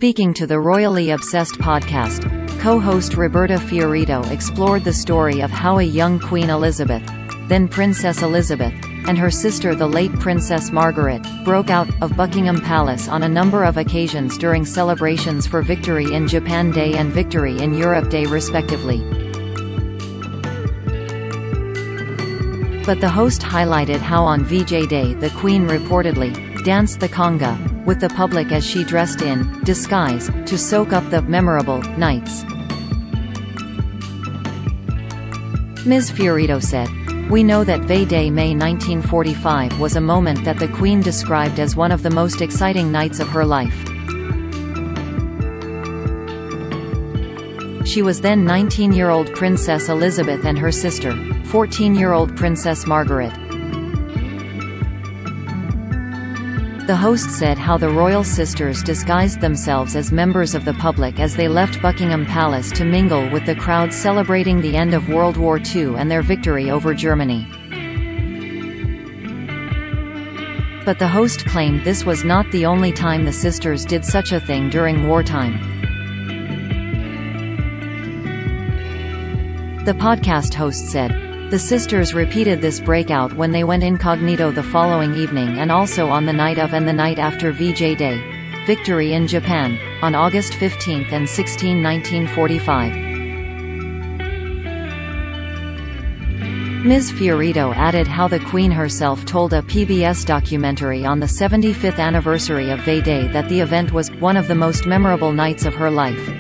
Speaking to the Royally Obsessed podcast, co-host Roberta Fiorito explored the story of how a young Queen Elizabeth, then Princess Elizabeth, and her sister the late Princess Margaret, broke out of Buckingham Palace on a number of occasions during celebrations for Victory in Japan Day and Victory in Europe Day respectively. But the host highlighted how on VJ Day the Queen reportedly danced the conga with the public as she dressed in disguise to soak up the memorable nights. Ms Fiorito said, "We know that VJ Day May 1945 was a moment that the Queen described as one of the most exciting nights of her life. She was then 19-year-old Princess Elizabeth and her sister, 14-year-old Princess Margaret." The host said how the royal sisters disguised themselves as members of the public as they left Buckingham Palace to mingle with the crowd celebrating the end of World War II and their victory over Germany. But the host claimed this was not the only time the sisters did such a thing during wartime. The podcast host said, "The sisters repeated this breakout when they went incognito the following evening and also on the night of and the night after VJ Day, Victory in Japan, on August 15 and 16, 1945. Ms Fiorito added how the Queen herself told a PBS documentary on the 75th anniversary of VJ Day that the event was one of the most memorable nights of her life.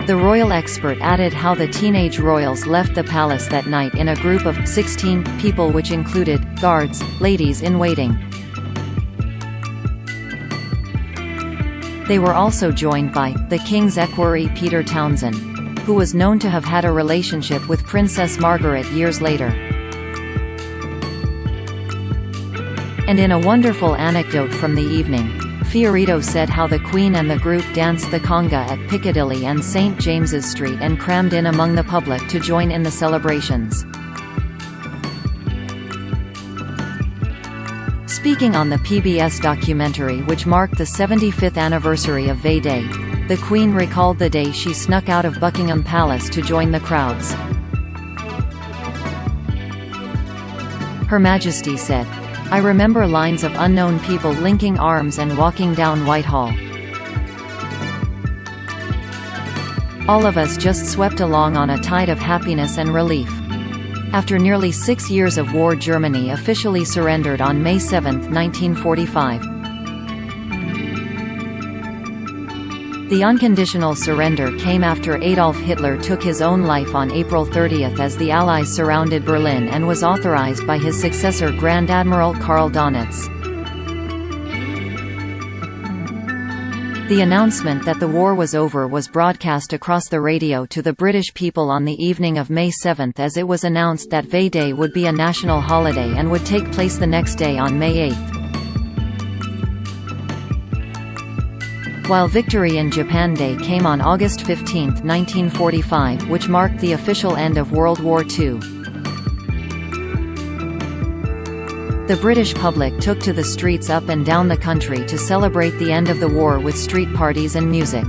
The royal expert added how the teenage royals left the palace that night in a group of 16 people, which included guards, ladies-in-waiting. They were also joined by the King's equerry Peter Townsend, who was known to have had a relationship with Princess Margaret years later. And in a wonderful anecdote from the evening, Fiorito said how the Queen and the group danced the conga at Piccadilly and St James's Street and crammed in among the public to join in the celebrations. Speaking on the PBS documentary which marked the 75th anniversary of VJ Day, the Queen recalled the day she snuck out of Buckingham Palace to join the crowds. Her Majesty said, "I remember lines of unknown people linking arms and walking down Whitehall. All of us just swept along on a tide of happiness and relief." After nearly 6 years of war, Germany officially surrendered on May 7, 1945. The unconditional surrender came after Adolf Hitler took his own life on April 30 as the Allies surrounded Berlin and was authorized by his successor Grand Admiral Karl Donitz. The announcement that the war was over was broadcast across the radio to the British people on the evening of May 7 as it was announced that VJ Day would be a national holiday and would take place the next day on May 8. While Victory in Japan Day came on August 15, 1945, which marked the official end of World War II. The British public took to the streets up and down the country to celebrate the end of the war with street parties and music.